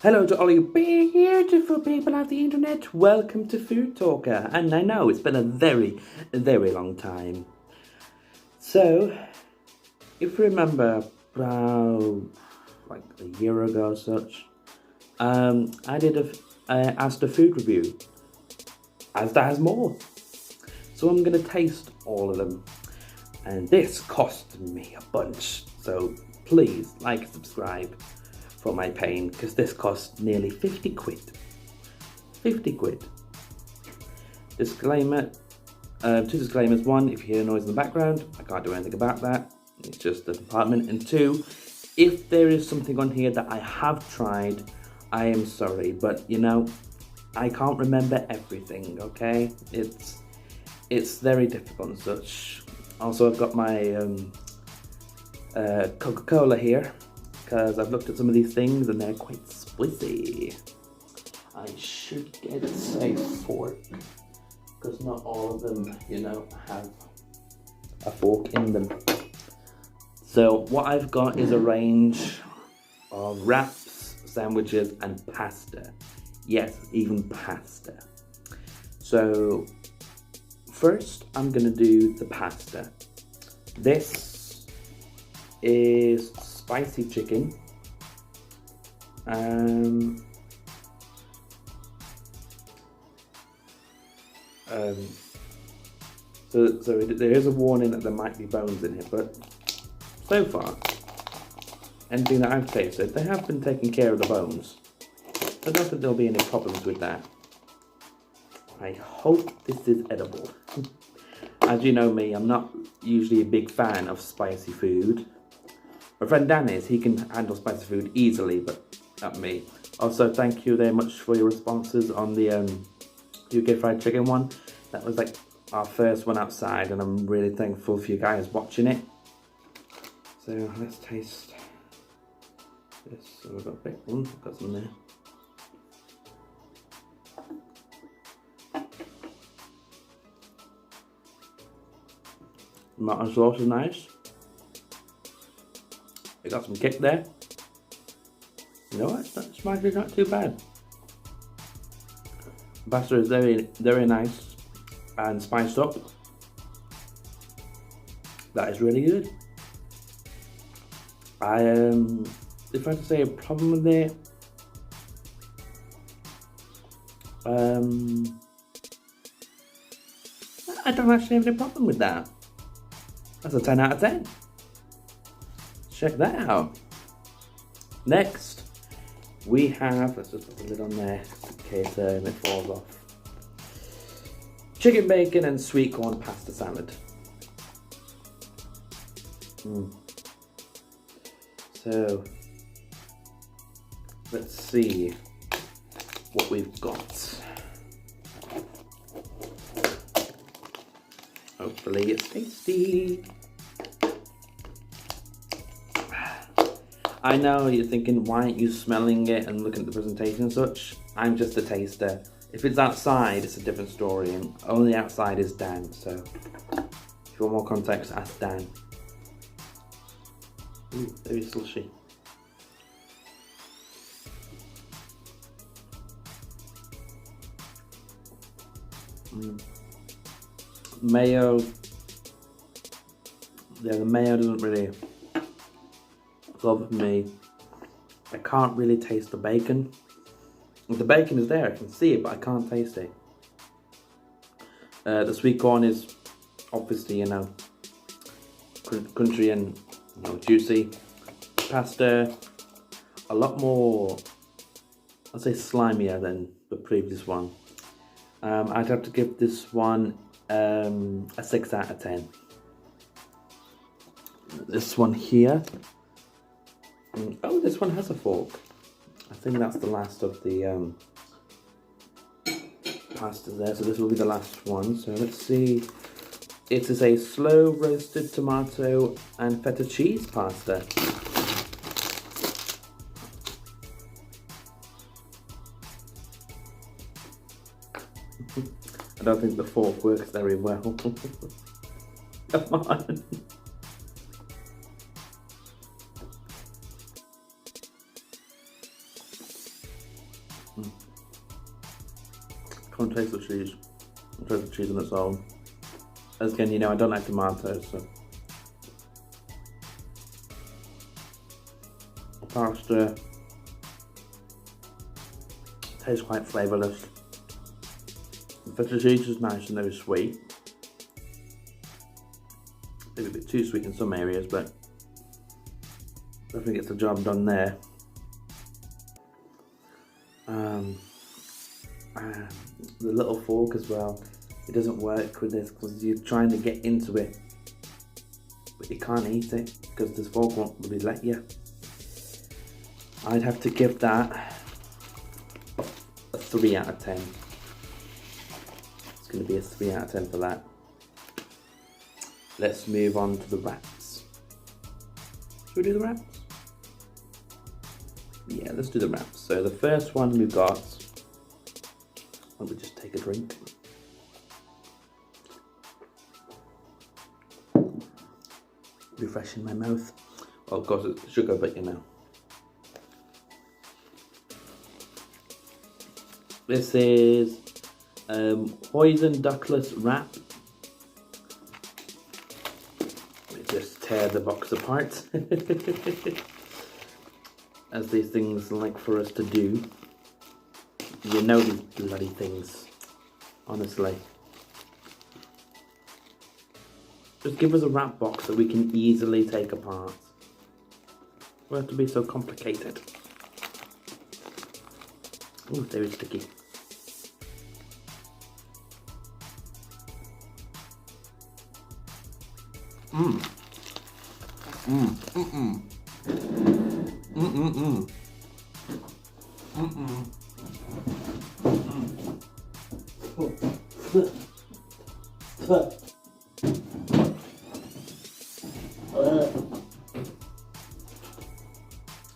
Hello to all you beautiful people of the internet. Welcome to Food Talker. And I know it's been a very long time. So, if you remember about like a year ago or such, I asked a food review. Asda has more. So I'm going to taste all of them. And this cost me a bunch. So please like and subscribe for my pain, because this cost nearly 50 quid. 50 quid. Disclaimer, two disclaimers. One, if you hear noise in the background, I can't do anything about that. It's just the department. And two, if there is something on here that I have tried, I am sorry, but you know, I can't remember everything, okay? It's very difficult and such. Also, I've got my Coca-Cola here, because I've looked at some of these things and they're quite spicy. I should get a fork, because not all of them, you know, have a fork in them. So what I've got is a range of wraps, sandwiches and pasta. Yes, even pasta. So first I'm gonna do the pasta. This is spicy chicken. So there is a warning that there might be bones in it, but so far, anything that I've tasted, they have been taking care of the bones. I don't think there'll be any problems with that. I hope this is edible. As you know me, I'm not usually a big fan of spicy food. My friend Dan is, he can handle spicy food easily, but not me. Also, thank you very much for your responses on the UK fried chicken one. That was like our first one outside, and I'm really thankful for you guys watching it. So let's taste this. So we've got a big one, we've got some there. Mutton sauce is nice. We got some kick there. You know what? That spice is not too bad. Pasta is very nice and spiced up. That is really good. If I had to say a problem with it, I don't actually have any problem with that. That's a 10 out of 10. Check that out. Next, we have, let's just put the lid on there in case it falls off. Chicken bacon and sweet corn pasta salad. So, let's see what we've got. Hopefully it's tasty. I know you're thinking, why aren't you smelling it and looking at the presentation and such? I'm just a taster. If it's outside, it's a different story, and only outside is Dan, so if you want more context, ask Dan. Ooh, very slushy. Mayo. Yeah, the mayo doesn't really for me. I can't really taste the bacon. The bacon is there, I can see it, but I can't taste it. The sweet corn is obviously, you know, crunchy and, you know, juicy. Pasta, a lot more, I'd say slimier than the previous one. I'd have to give this one a 6 out of 10. This one here. Oh, this one has a fork. I think that's the last of the pastas there, so this will be the last one. So let's see. It is a slow roasted tomato and feta cheese pasta. I don't think the fork works very well. Come on. Can't taste the cheese. I'll taste the cheese on its own. As again, you know, I don't like tomatoes, so. Pasta tastes quite flavourless. The feta cheese is nice and very sweet. Maybe a bit too sweet in some areas, but definitely gets the job done there. The little fork as well, it doesn't work with this because you're trying to get into it, but you can't eat it because this fork won't really let you. I'd have to give that a 3 out of 10. It's going to be a 3 out of 10 for that. Let's move on to the wraps. Should we do the wraps? Yeah, let's do the wraps. So the first one we've got, let me just take a drink. Refreshing my mouth. Well, of course it's sugar, but you know. This is Poison Duckless Wrap. Let me just tear the box apart. As these things like for us to do. You know these bloody things. Honestly. Just give us a wrap box that we can easily take apart. We have to be so complicated. Ooh, very sticky. Mmm. Mmm. Mm-mm. Mm-mm-mm. Mm-mm.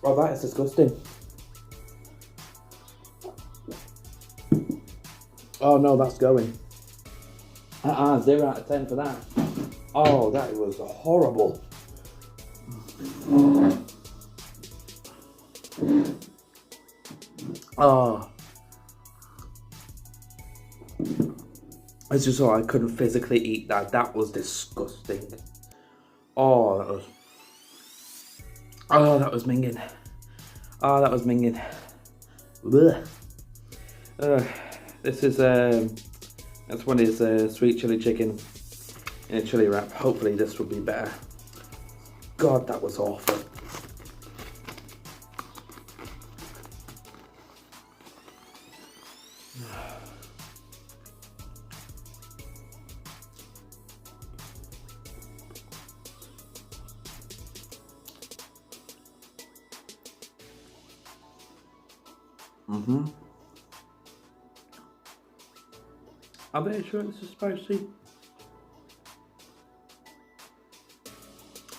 Oh, that is disgusting. Oh no, that's going. 0 out of 10 for that. Oh, that was horrible. Oh. As you saw, I couldn't physically eat that. That was disgusting. Oh, that was... Oh, that was minging. Oh, that was minging. This is, this one is sweet chili chicken in a chili wrap. Hopefully this will be better. God, that was awful. Are they sure this is spicy?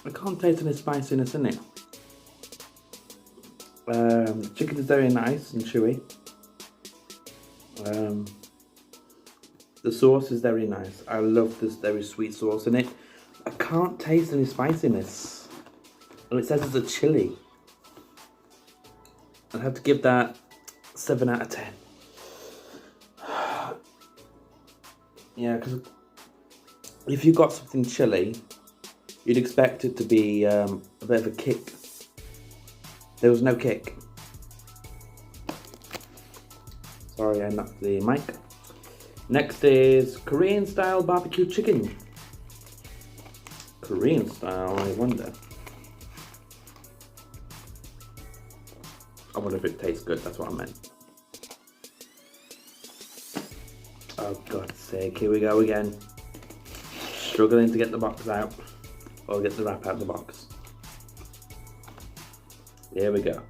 I can't taste any spiciness in it. The chicken is very nice and chewy. The sauce is very nice. I love this very sweet sauce in it. I can't taste any spiciness. And it says it's a chili. I'd have to give that 7 out of 10. Yeah, because if you got something chili, you'd expect it to be a bit of a kick. There was no kick. Sorry, I knocked the mic. Next is Korean style barbecue chicken. Korean style, I wonder. I wonder if it tastes good, that's what I meant. Oh, God's sake, here we go again. Struggling to get the box out. Or get the wrap out of the box. Here we go.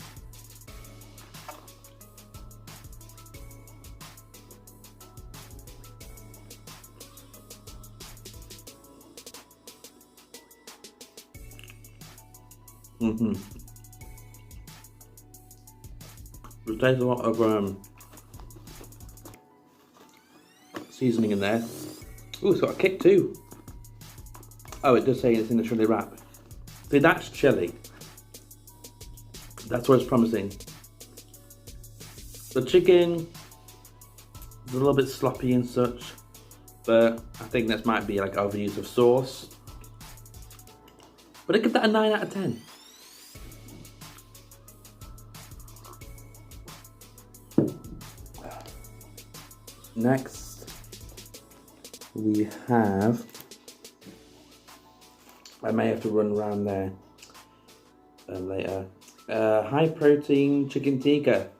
It tastes a lot of seasoning in there. Ooh, it's got a kick too. Oh, it does say it's in the chili wrap. See, that's chili. That's what it's promising. The chicken is a little bit sloppy and such, but I think this might be like overuse of sauce. But I give that a 9 out of 10. Next, we have, I may have to run around there later, high protein chicken tikka.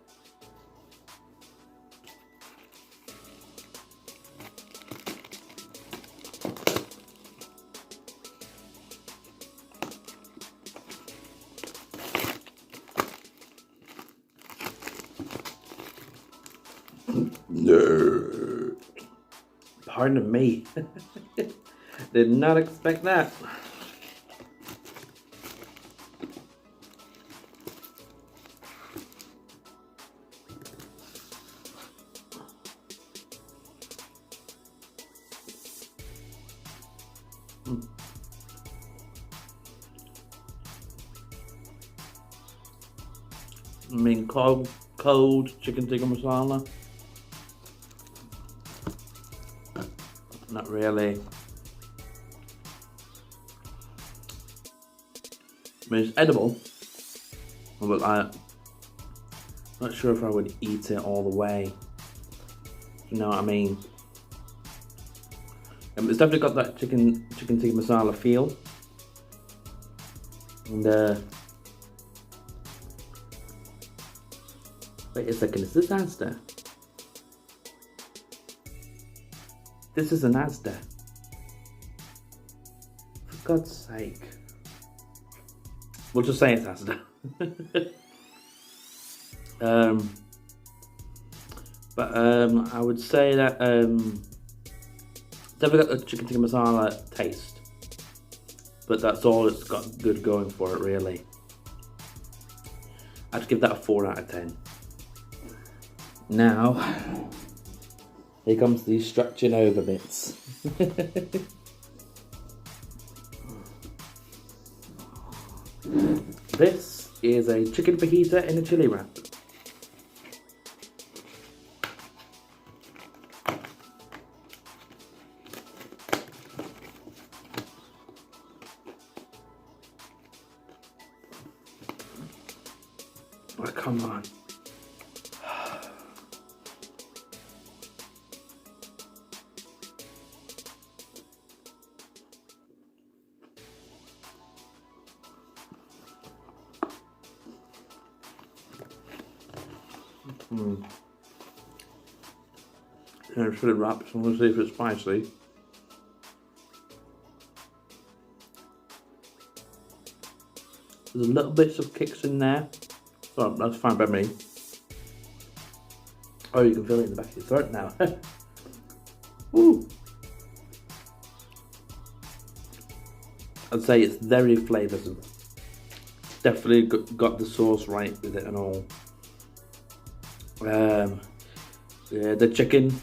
No. Pardon me. Did not expect that. I mean, cold chicken tikka masala. Not really. I mean, it's edible, but I'm not sure if I would eat it all the way. You know what I mean? It's definitely got that chicken tikka masala feel. And wait a second, is this Asda? This is an Asda. For God's sake. We'll just say it's Asda. But I would say that definitely got the chicken tikka masala taste. But that's all it's got good going for it, really. I'd give that a 4 out of 10. Now, here comes these stretching over bits. This is a chicken fajita in a chili wrap. Oh, come on. Yeah, chili wrap, so I'm going to see if it's spicy. There's a little bits of kicks in there, so that's fine by me. Oh, you can feel it in the back of your throat now. Ooh. I'd say it's very flavoursome. Definitely got the sauce right with it and all. Yeah, the chicken,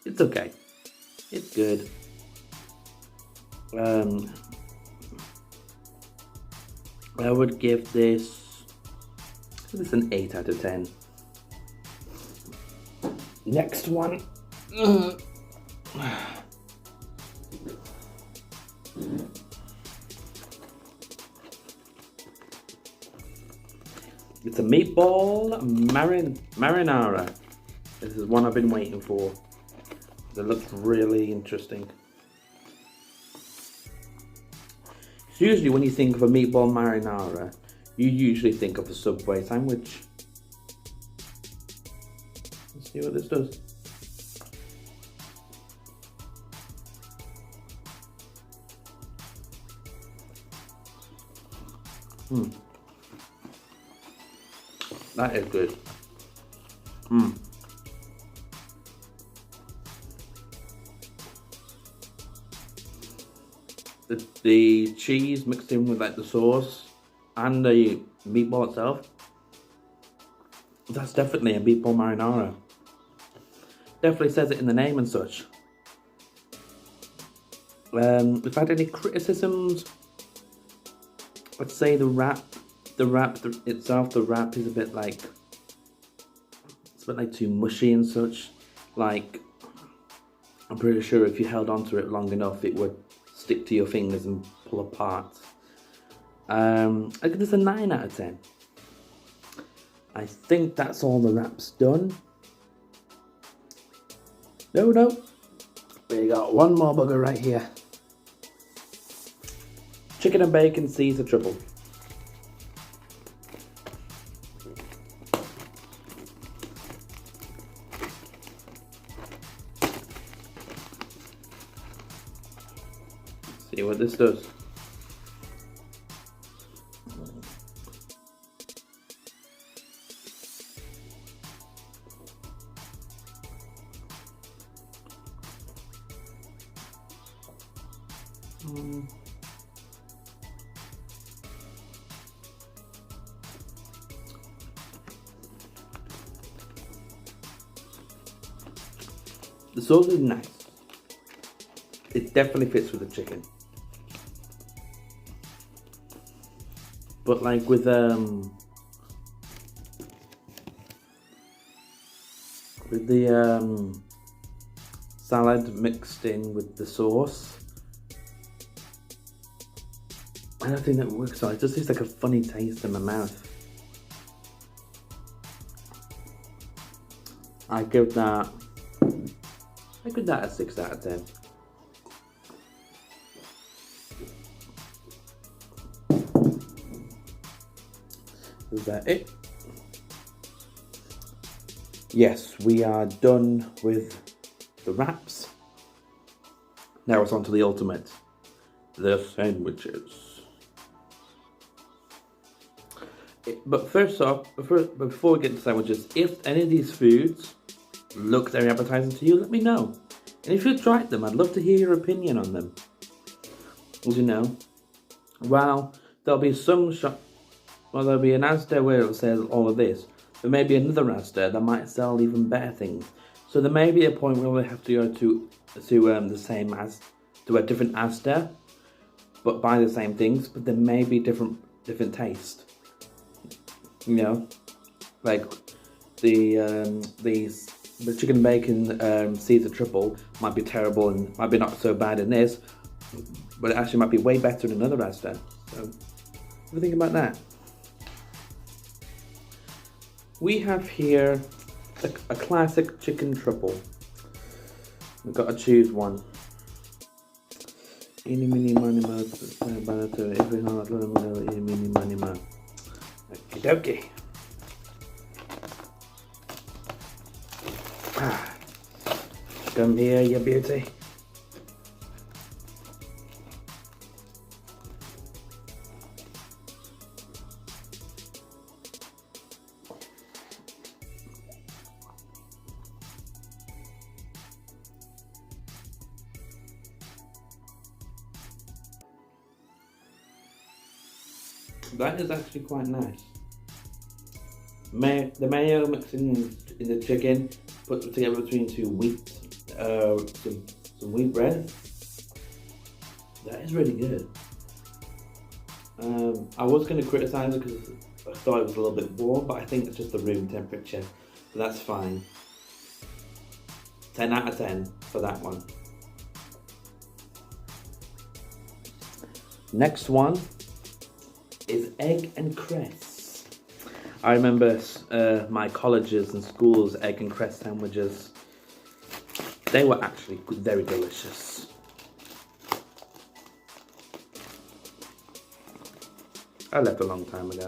it's okay. It's good. I would give this an 8 out of 10. Next one. It's a meatball marinara. This is one I've been waiting for. It looks really interesting. So usually when you think of a meatball marinara, you usually think of a Subway sandwich. Let's see what this does. That is good. The cheese mixed in with like the sauce and the meatball itself. That's definitely a meatball marinara. Definitely says it in the name and such. If I had any criticisms, I'd say the wrap itself, the wrap is a bit like bit like too mushy and such. Like, I'm pretty sure if you held onto it long enough, it would stick to your fingers and pull apart. I give this a 9 out of 10. I think that's all the wraps done. No. We got one more bugger right here. Chicken and bacon Caesar triple. See what this does. The sauce is nice. It definitely fits with the chicken. But like with the salad mixed in with the sauce, I don't think that works out. It just tastes like a funny taste in my mouth. I give that a 6 out of 10. Is that it? Yes, we are done with the wraps. Now it's on to the ultimate, the sandwiches. But first off, before we get to sandwiches, if any of these foods look very appetizing to you, let me know. And if you've tried them, I'd love to hear your opinion on them. As you know, while there'll be some shop, well, there'll be an Asda where it says all of this, there may be another Asda that might sell even better things. So there may be a point where we have to go to the same as to a different Asda, but buy the same things, but there may be different taste. You know, like the chicken and bacon Caesar triple might be terrible and might be not so bad in this, but it actually might be way better in another Asda. So, what do you think about that? We have here a classic chicken triple. We've got to choose one. Eeny, meeny, miny, mo, every heart, eeny, meeny, miny, mo. Okie dokie. Come here, you beauty. That is actually quite nice. The mayo mixed in the chicken, put together between some wheat bread. That is really good. I was going to criticise it because I thought it was a little bit warm, but I think it's just the room temperature, so that's fine. 10 out of 10 for that one. Next one is egg and cress. I remember my colleges and schools' egg and cress sandwiches. They were actually very delicious. I left a long time ago.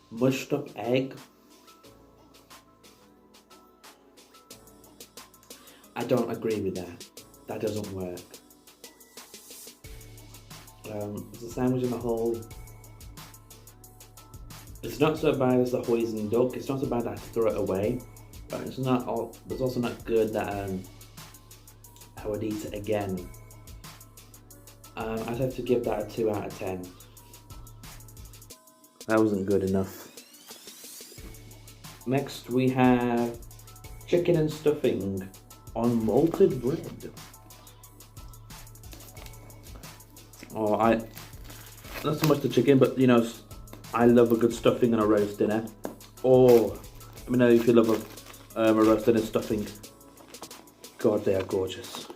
Mushed up egg. I don't agree with that. That doesn't work. It's a sandwich in the whole. It's not so bad as the hoisin duck. It's not so bad that I have to throw it away. But it's also not good that I would eat it again. I'd have to give that a 2 out of 10. That wasn't good enough. Next we have chicken and stuffing on malted bread. Oh, not so much the chicken, but you know, I love a good stuffing and a roast dinner. Or, let me know if you love a roast dinner stuffing. God, they are gorgeous.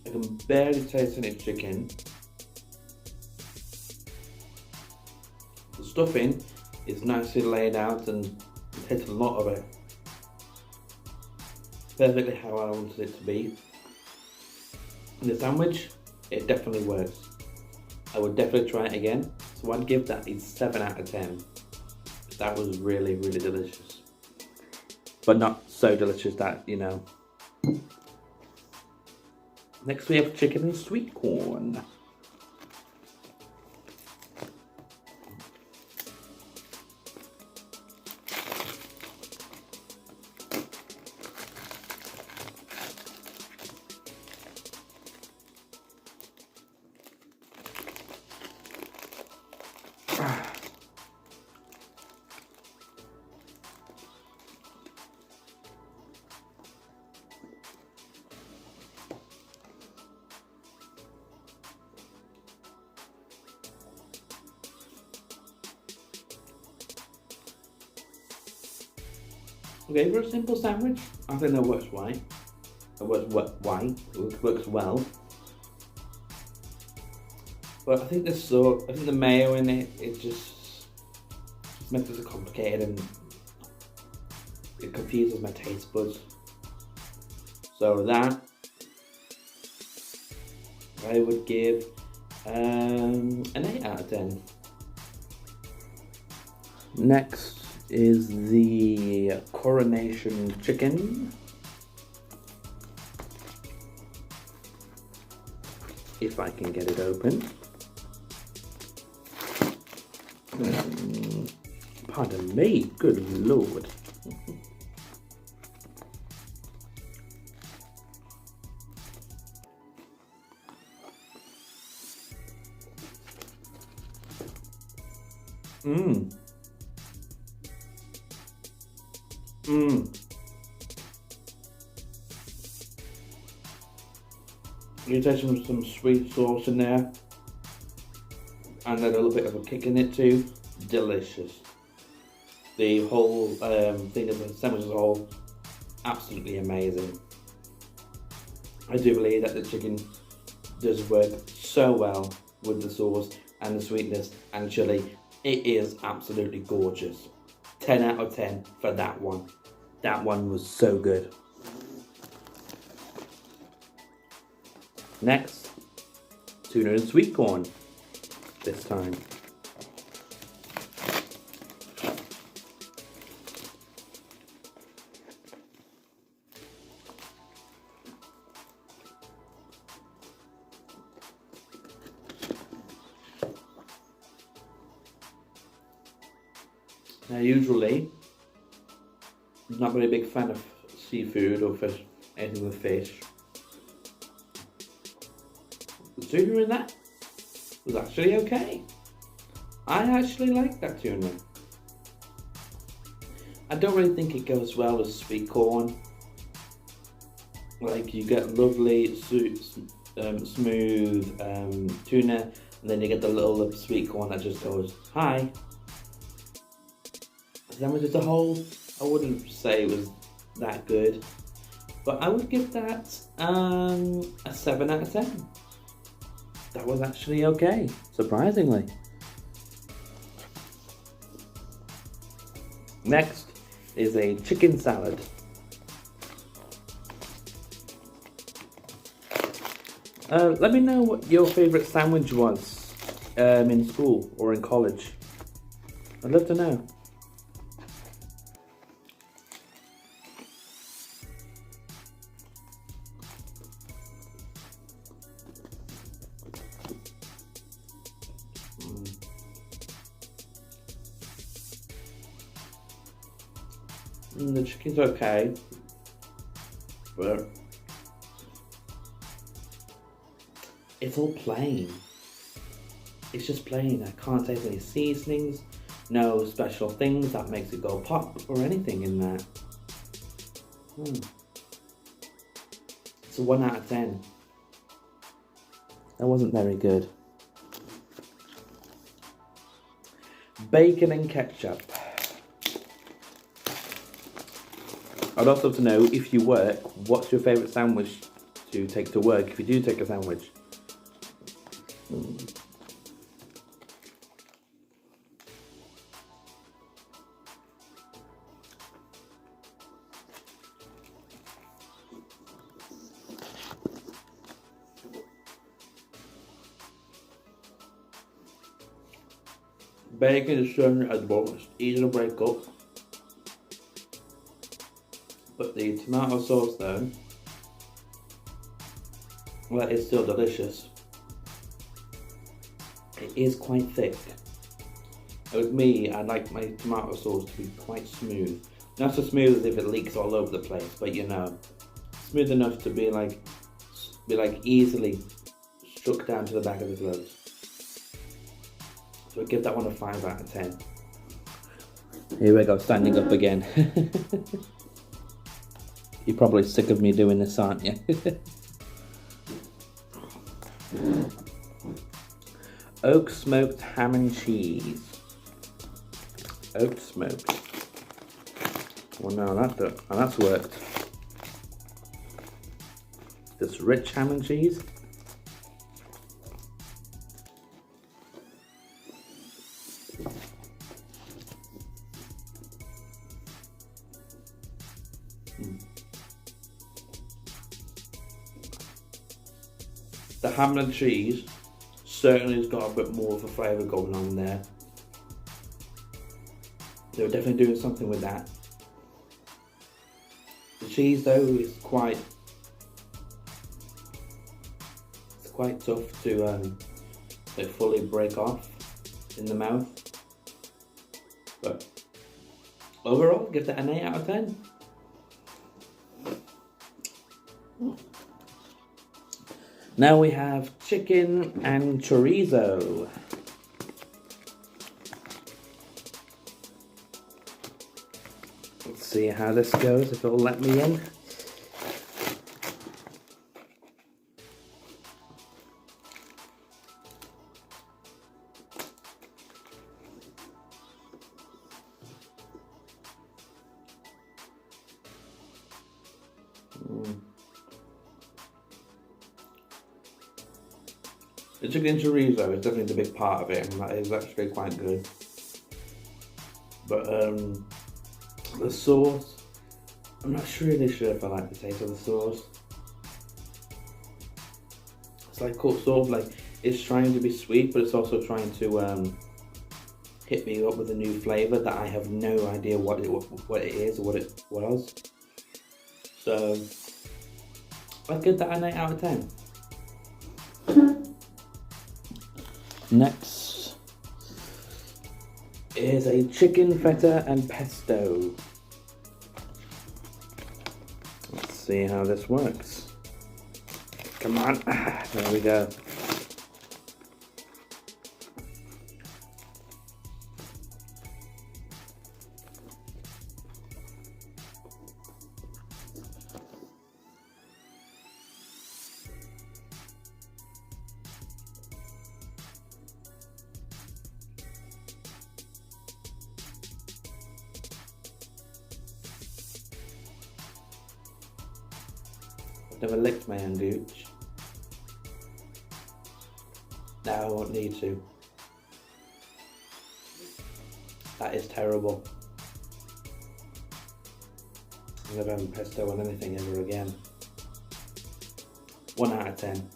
I can barely taste any chicken. The stuffing is nicely laid out and you taste a lot of it. Perfectly how I wanted it to be. The sandwich, it definitely works. I would definitely try it again. So I'd give that a 7 out of 10. That was really, really delicious. But not so delicious that, you know. Next we have chicken and sweet corn. Okay, for a simple sandwich, I think that works right. It works well. But I think the mayo in it, it just makes it complicated and it confuses my taste buds. So that I would give an 8 out of 10. Next is the coronation chicken. If I can get it open. Pardon me, good lord. You taste some sweet sauce in there, and a little bit of a kick in it too. Delicious. The whole thing of the sandwich as a whole, absolutely amazing. I do believe that the chicken does work so well with the sauce and the sweetness and chili. It is absolutely gorgeous. 10 out of 10 for that one. That one was so good. Next, tuna and sweet corn this time. Now usually, I'm not really a big fan of seafood or fish, anything with fish. The tuna in that was actually okay. I actually like that tuna. I don't really think it goes well with sweet corn. Like you get lovely smooth tuna, and then you get the little sweet corn that just goes, hi. The sandwich as a whole, I wouldn't say it was that good, but I would give that a 7 out of 10. That was actually okay, surprisingly. Next is a chicken salad. Let me know what your favourite sandwich was in school or in college. I'd love to know. The chicken's okay, but it's all plain. It's just plain. I can't taste any seasonings, no special things that makes it go pop or anything in there. It's a 1 out of 10. That wasn't very good. Bacon and ketchup. I'd also love to know, if you work, what's your favourite sandwich to take to work, if you do take a sandwich. Bacon is certainly edible, it's easy to break up. But the tomato sauce though, well, it's still delicious. It is quite thick. With me, I like my tomato sauce to be quite smooth. Not so smooth as if it leaks all over the place, but you know, smooth enough to be like easily struck down to the back of the throat. So I'll give that one a 5 out of 10. Here we go, standing up again. You're probably sick of me doing this, aren't you? Oak smoked ham and cheese. Oak smoked. Well, no, that's worked. This rich ham and cheese. The ham and cheese certainly has got a bit more of a flavour going on there. They were definitely doing something with that. The cheese though is quite tough to fully break off in the mouth. But overall, give that an 8 out of 10. Now we have chicken and chorizo. Let's see how this goes, if it'll let me in. The chicken chorizo is definitely the big part of it, and that is actually quite good. But the sauce, I'm not really sure if I like the taste of the sauce. It's like sort of like it's trying to be sweet, but it's also trying to hit me up with a new flavour that I have no idea what it is or what it was. So I'd give that an 8 out of 10. Next is a chicken feta and pesto. Let's see how this works. Come on, there we go. Never licked my own gooch. Now I won't need to. That is terrible. I'm never having pesto on anything ever again. 1 out of 10.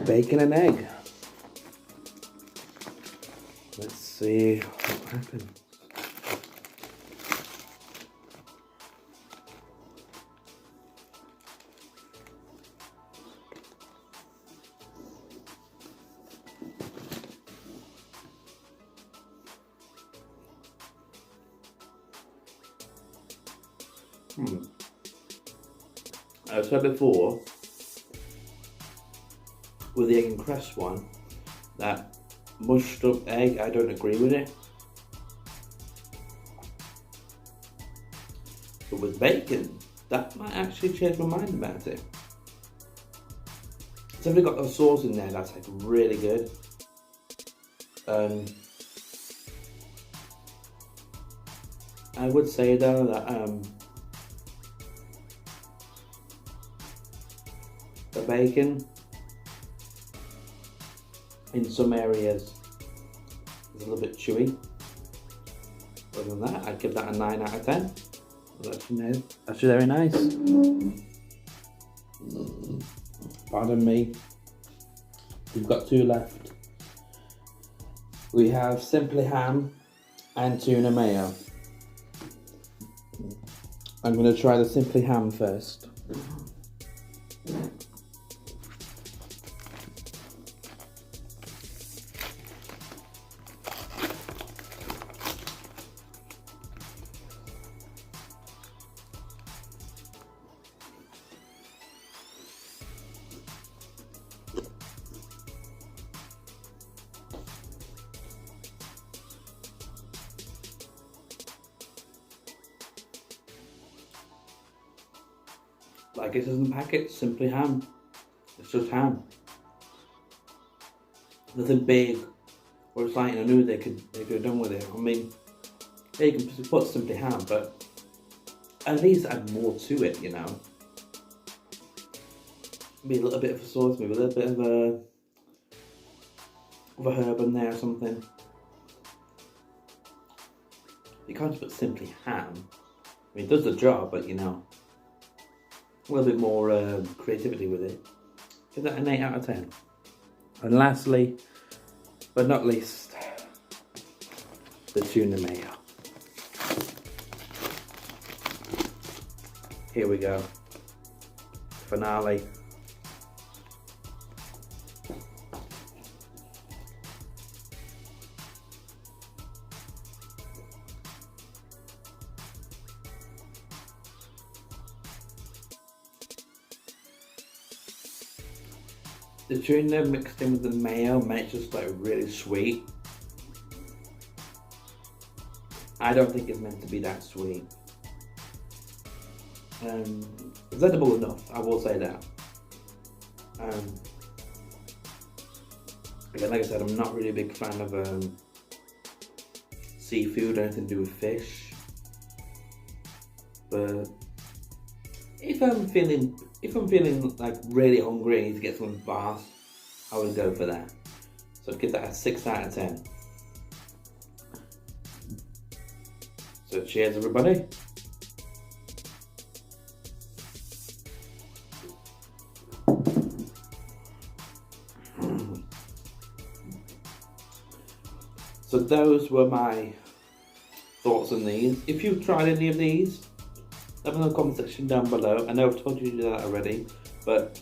Bacon and egg. Let's see what happens. I said before, with the egg and cress one, that mushed up egg, I don't agree with it. But with bacon, that might actually change my mind about it. It's definitely got those sauce in there that's like really good. I would say though that the bacon in some areas is a little bit chewy. Other than that, I'd give that a 9 out of 10. That's actually very nice. Pardon me. We've got 2 left. We have Simply Ham and Tuna Mayo. I'm going to try the Simply Ham first. Like it says in the packet, Simply Ham. It's just ham. Nothing big or exciting. I knew they could have done with it. I mean, yeah, you can put Simply Ham, but at least add more to it, you know. Maybe a little bit of a sauce, maybe a little bit of a herb in there or something. You can't just put Simply Ham. I mean, it does the job, but you know, a little bit more creativity with it. Give that an 8 out of 10. And lastly, but not least, the tuna mayo. Here we go. Finale. The tuna mixed in with the mayo makes it like really sweet. I don't think it's meant to be that sweet. It's edible enough, I will say that. Again, like I said, I'm not really a big fan of seafood or anything to do with fish. But if I'm feeling like really hungry and need to get something fast, I would go for that. So I'd give that a 6 out of 10. So cheers everybody. So those were my thoughts on these. If you've tried any of these, let me know in the comment section down below. I know I've told you to do that already, but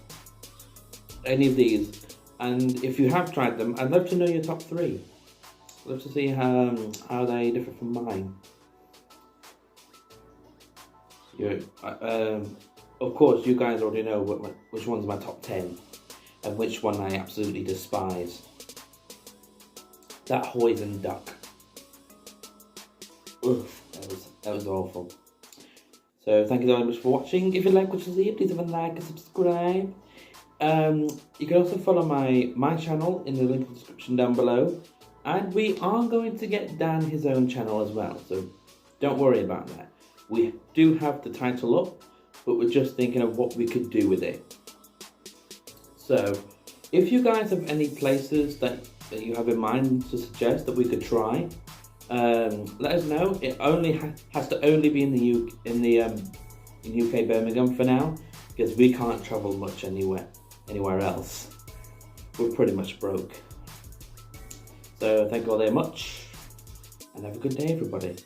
any of these. And if you have tried them, I'd love to know your top 3. I'd love to see how they differ from mine. Of course, you guys already know which one's my top 10 and which one I absolutely despise. That hoisin duck. Oof, that was awful. So thank you very much for watching. If you like what you see, please have a like and subscribe. You can also follow my channel in the link in the description down below. And we are going to get Dan his own channel as well, so don't worry about that. We do have the title up, but we're just thinking of what we could do with it. So if you guys have any places that you have in mind to suggest that we could try, let us know. It only has to only be in UK Birmingham for now, because we can't travel much anywhere else. We're pretty much broke. So thank you all very much, and have a good day everybody.